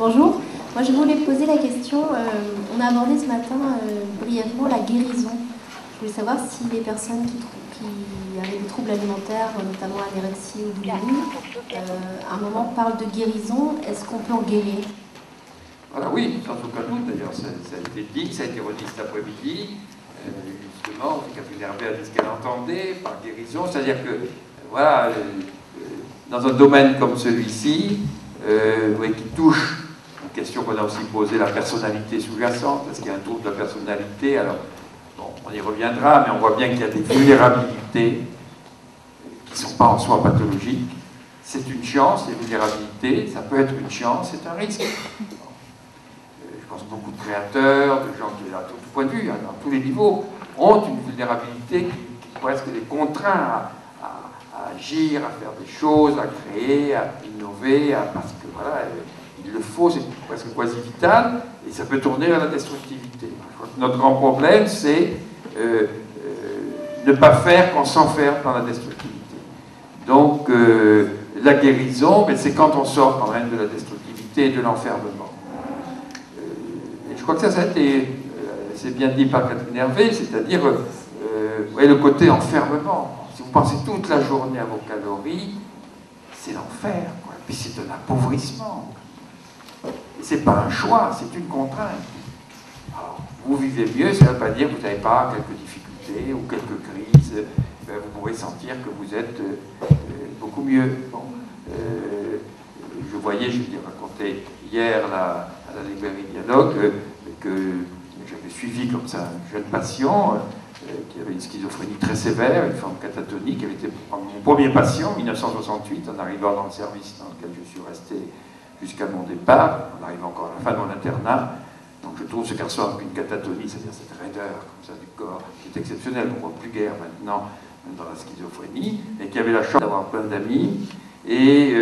Bonjour, moi je voulais poser la question, on a abordé ce matin brièvement la guérison. Je voulais savoir si les personnes qui avaient des troubles alimentaires, notamment anorexie ou boulimie, à un moment parlent de guérison, est-ce qu'on peut en guérir? Voilà, oui, sans aucun doute d'ailleurs, ça a été dit, ça a été redit cet après-midi. Justement, Catherine Hervé a dit ce qu'elle entendait par guérison, c'est-à-dire que, voilà, dans un domaine comme celui-ci, qui touche une question qu'on a aussi posée, la personnalité sous-jacente, est-ce qu'il y a un trouble de la personnalité? Alors, bon, on y reviendra, mais on voit bien qu'il y a des vulnérabilités qui ne sont pas en soi pathologiques. C'est une chance, les vulnérabilités, ça peut être une chance, c'est un risque. Je pense que beaucoup de créateurs, de gens qui, à tout point de vue, hein, dans tous les niveaux, ont une vulnérabilité qui presque les contraint à agir, à faire des choses, à créer, à innover, parce que voilà, il le faut, c'est presque quasi vital, et ça peut tourner vers la destructivité. Je crois que notre grand problème, c'est ne pas faire qu'on s'enferme dans la destructivité. Donc, la guérison, c'est quand on sort quand même de la destructivité et de l'enfermement. Et je crois que ça a été, c'est bien dit par Catherine Hervé, c'est-à-dire le côté enfermement. Si vous pensez toute la journée à vos calories, c'est l'enfer, quoi. Puis c'est un appauvrissement. Et c'est pas un choix, c'est une contrainte. Alors, vous vivez mieux, ça ne veut pas dire que vous n'avez pas quelques difficultés ou quelques crises. Vous pourrez sentir que vous êtes beaucoup mieux. Bon, je voyais, je l'ai raconté hier à la librairie Dialogue, que j'avais suivi comme ça un jeune patient qui avait une schizophrénie très sévère, une forme catatonique, qui avait été mon premier patient en 1968, en arrivant dans le service dans lequel je suis resté jusqu'à mon départ, on arrive encore à la fin de mon internat. Donc je trouve ce garçon avec une catatonie, c'est-à-dire cette raideur comme ça du corps, qui est exceptionnelle, on ne voit plus guère maintenant dans la schizophrénie, et qui avait la chance d'avoir plein d'amis, et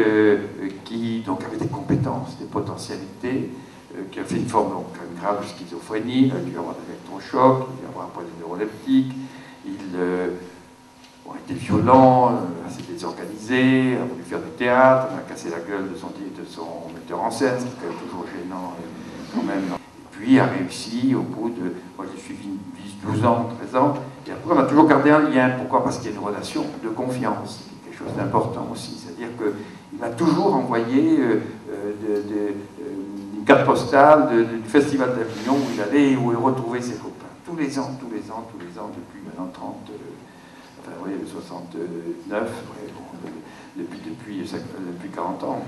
qui donc avait des compétences, des potentialités, qui a fait une forme donc grave de schizophrénie, il a dû avoir des électrochocs, il a dû avoir un problème neuroleptique, il était violent, assez désorganisé, a voulu faire du théâtre, on a cassé la gueule de son metteur en scène, ce qui est quand même toujours gênant quand même. Et puis a réussi au bout de, moi j'ai suivi 10, 12 ans, 13 ans, et après on a toujours gardé un lien. Pourquoi? Parce qu'il y a une relation de confiance, quelque chose d'important aussi, c'est-à-dire qu'il m'a toujours envoyé une carte postale du Festival d'Avignon où il allait, où il retrouvait ses copains. Tous les ans, depuis maintenant 69, depuis 40 ans.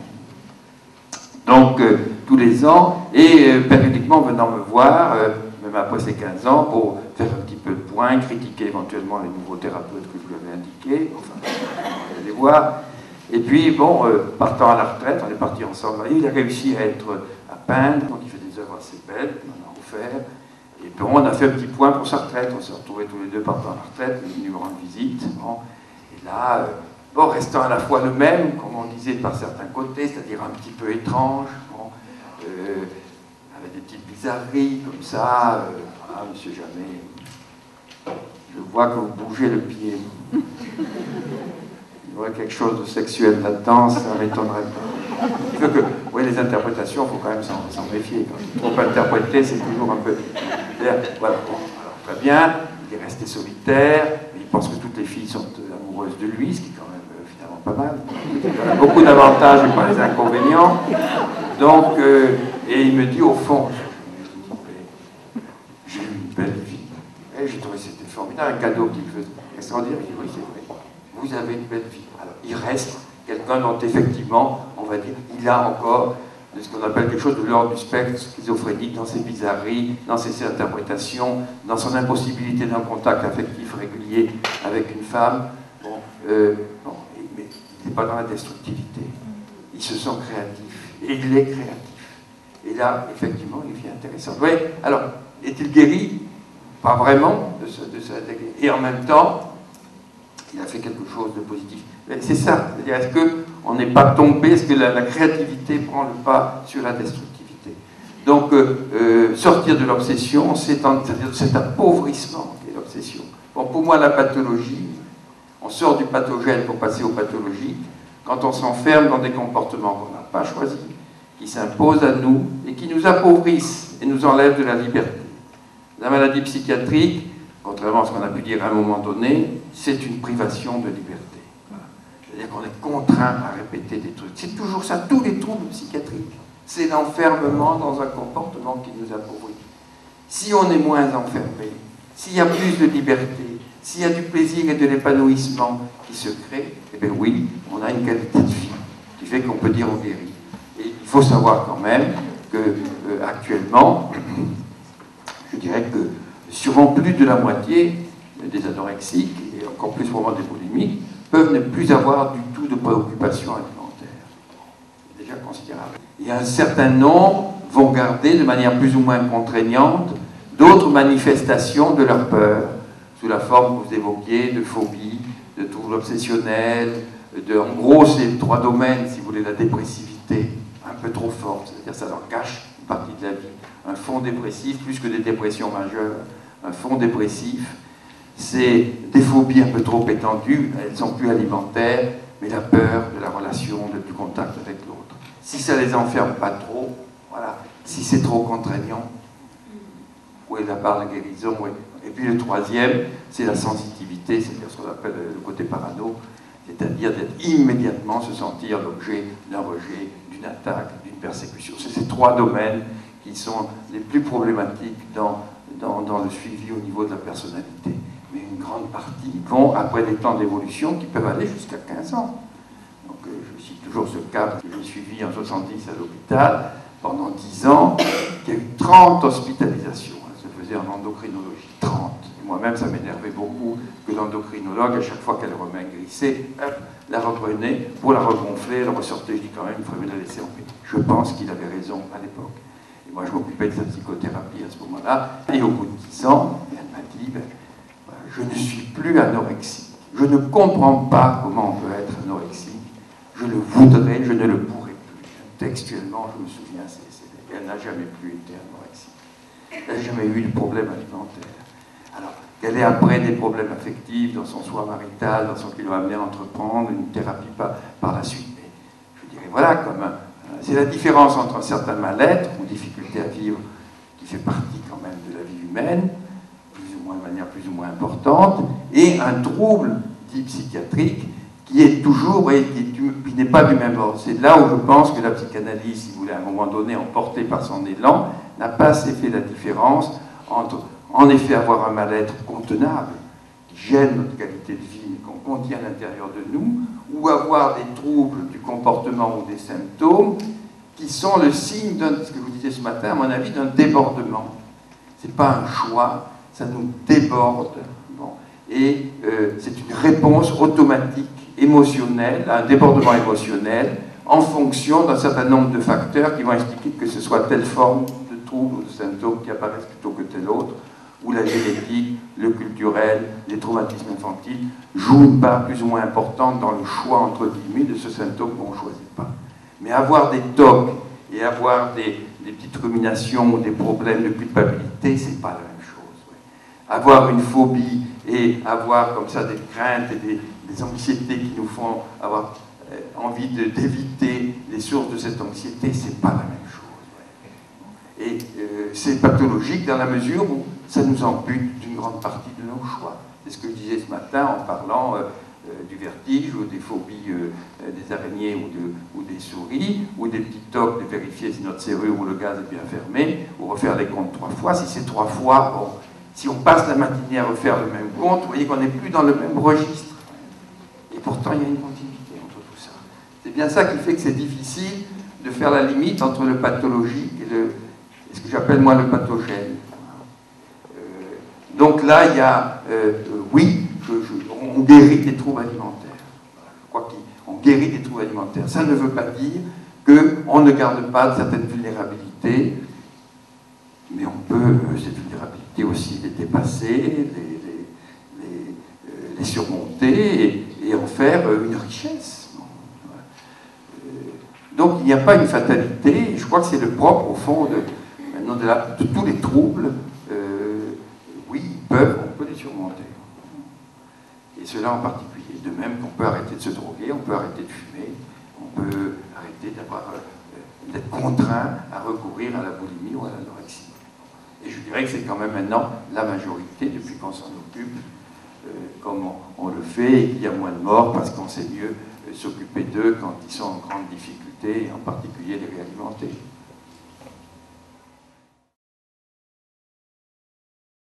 Donc, tous les ans, et périodiquement venant me voir, même après ces 15 ans, pour faire un petit peu de point, critiquer éventuellement les nouveaux thérapeutes que je lui avais indiqués, enfin, on allait les voir. Et puis, bon, partant à la retraite, on est partis ensemble. Il a réussi à peindre, donc il fait des œuvres assez belles, on en a offert. Et puis, on a fait un petit point pour sa retraite, on s'est retrouvés tous les deux partant à la retraite, il est venu me rendre visite. Bon. Et là, restant à la fois le même, comme on disait par certains côtés, c'est-à-dire un petit peu étrange, avec des petites bizarreries comme ça. Voilà, monsieur Jamais, je vois que vous bougez le pied. Il y aurait quelque chose de sexuel là-dedans, ça ne m'étonnerait pas. Les interprétations, il faut quand même s'en méfier. Quand trop interpréter, c'est toujours un peu... Voilà, bon, alors très bien, il est resté solitaire, mais il pense que toutes les filles sont amoureuses de lui, ce qui est quand même finalement pas mal. Il a beaucoup d'avantages et pas les inconvénients. Donc, et il me dit au fond, j'ai eu une belle vie. Et j'ai trouvé que c'était formidable, un cadeau qu'il me faisait extraordinaire. Il dit, oui, c'est vrai, vous avez une belle vie. Alors, il reste quelqu'un dont effectivement, on va dire, il a encore de ce qu'on appelle quelque chose de l'ordre du spectre schizophrénique, dans ses bizarreries, dans ses interprétations, dans son impossibilité d'un contact affectif régulier avec une femme. Mais il n'est pas dans la destructivité. Il se sent créatif. Et il est créatif. Et là, effectivement, il devient intéressant. Oui, alors, est-il guéri? Pas vraiment de ça. Et en même temps, il a fait quelque chose de positif. C'est ça, c'est-à-dire, est-ce qu'on n'est pas tombé, est-ce que la créativité prend le pas sur la destructivité? Donc, sortir de l'obsession, c'est-à-dire cet appauvrissement qui est l'obsession. Bon, pour moi, la pathologie, on sort du pathogène pour passer aux pathologies, quand on s'enferme dans des comportements qu'on n'a pas choisis, qui s'imposent à nous et qui nous appauvrissent et nous enlèvent de la liberté. La maladie psychiatrique, contrairement à ce qu'on a pu dire à un moment donné, c'est une privation de liberté. C'est-à-dire qu'on est contraint à répéter des trucs. C'est toujours ça, tous les troubles psychiatriques. C'est l'enfermement dans un comportement qui nous appauvrit. Si on est moins enfermé, s'il y a plus de liberté, s'il y a du plaisir et de l'épanouissement qui se crée, eh bien oui, on a une qualité de vie qui fait qu'on peut dire on guérit. Et il faut savoir quand même que actuellement, je dirais que sûrement plus de la moitié des anorexiques, et encore plus pour moi des boulimiques, peuvent ne plus avoir du tout de préoccupation alimentaire. C'est déjà considérable. Et un certain nombre vont garder de manière plus ou moins contraignante d'autres manifestations de leur peur, sous la forme que vous évoquiez de phobie, de troubles obsessionnels, en gros, c'est 3 domaines, si vous voulez, la dépressivité, un peu trop forte, c'est-à-dire ça leur cache une partie de la vie. Un fond dépressif, plus que des dépressions majeures, un fond dépressif, c'est des phobies un peu trop étendues, elles ne sont plus alimentaires, mais la peur de la relation, du contact avec l'autre. Si ça ne les enferme pas trop, voilà. Si c'est trop contraignant, où est la part de guérison, oui. Et puis le troisième, c'est la sensitivité, c'est-à-dire ce qu'on appelle le côté parano, c'est-à-dire d'être immédiatement se sentir l'objet d'un rejet, d'une attaque, d'une persécution. C'est ces 3 domaines qui sont les plus problématiques dans le suivi au niveau de la personnalité. Mais une grande partie vont après des temps d'évolution qui peuvent aller jusqu'à 15 ans. Donc je cite toujours ce cas que j'ai suivi en 70 à l'hôpital. Pendant 10 ans, il y a eu 30 hospitalisations. Ça se faisait en endocrinologie, 30. Et moi-même, ça m'énervait beaucoup que l'endocrinologue, à chaque fois qu'elle remaigrissait, la reprenait pour la regonfler, elle ressortait. Je dis quand même, il faudrait la laisser en paix. Je pense qu'il avait raison à l'époque. Et moi, je m'occupais de sa psychothérapie à ce moment-là. Et au bout de 10 ans, elle m'a dit, je ne suis plus anorexique. Je ne comprends pas comment on peut être anorexique. Je le voudrais, je ne le pourrais plus. Textuellement, je me souviens, elle n'a jamais plus été anorexique. Elle n'a jamais eu de problème alimentaire. Alors, qu'elle ait après des problèmes affectifs dans son soi marital, dans ce qui l'a amené à entreprendre une thérapie par la suite. Mais je dirais, voilà, c'est la différence entre un certain mal-être ou difficulté à vivre qui fait partie quand même de la vie humaine, de manière plus ou moins importante, et un trouble dit psychiatrique qui est toujours et qui n'est pas du même ordre. C'est là où je pense que la psychanalyse, si vous voulez, à un moment donné, emportée par son élan, n'a pas assez fait la différence entre, en effet, avoir un mal-être contenable, qui gêne notre qualité de vie, mais qu'on contient à l'intérieur de nous, ou avoir des troubles du comportement ou des symptômes qui sont le signe d'un, ce que vous disiez ce matin, à mon avis, d'un débordement. Ce n'est pas un choix, ça nous déborde. Bon. Et c'est une réponse automatique, émotionnelle, à un débordement émotionnel, en fonction d'un certain nombre de facteurs qui vont expliquer que ce soit telle forme de trouble ou de symptômes qui apparaissent plutôt que telle autre, où la génétique, le culturel, les traumatismes infantiles jouent une part plus ou moins importante dans le choix, entre guillemets, de ce symptôme qu'on ne choisit pas. Mais avoir des tocs et avoir des petites ruminations ou des problèmes de culpabilité, c'est pas la même chose. Ouais. Avoir une phobie et avoir comme ça des craintes et des anxiétés qui nous font avoir envie d'éviter les sources de cette anxiété, c'est pas la même chose. Ouais. Et c'est pathologique dans la mesure où ça nous ampute d'une grande partie de nos choix. C'est ce que je disais ce matin en parlant du vertige ou des phobies des araignées ou des souris, ou des petits tocs de vérifier si notre serrure ou le gaz est bien fermé, ou refaire les comptes 3 fois. Si c'est 3 fois, bon, si on passe la matinée à refaire le même compte, vous voyez qu'on n'est plus dans le même registre. Et pourtant, il y a une continuité entre tout ça. C'est bien ça qui fait que c'est difficile de faire la limite entre le pathologique et ce que j'appelle moi le pathogène. Donc là, il y a, oui, on guérit des troubles alimentaires. Je crois qu'on guérit des troubles alimentaires. Ça ne veut pas dire qu'on ne garde pas certaines vulnérabilités, mais on peut, cette vulnérabilité aussi, les dépasser, les surmonter et en faire une richesse. Donc il n'y a pas une fatalité. Je crois que c'est le propre, au fond, de tous les troubles. Oui, on peut les surmonter. Et cela en particulier. De même qu'on peut arrêter de se droguer, on peut arrêter de fumer, on peut arrêter d'avoir d'être contraints à recourir à la boulimie ou à l'anorexie. Et je dirais que c'est quand même maintenant la majorité, depuis qu'on s'en occupe, comme on le fait, et qu'il y a moins de morts parce qu'on sait mieux s'occuper d'eux quand ils sont en grande difficulté, et en particulier les réalimenter.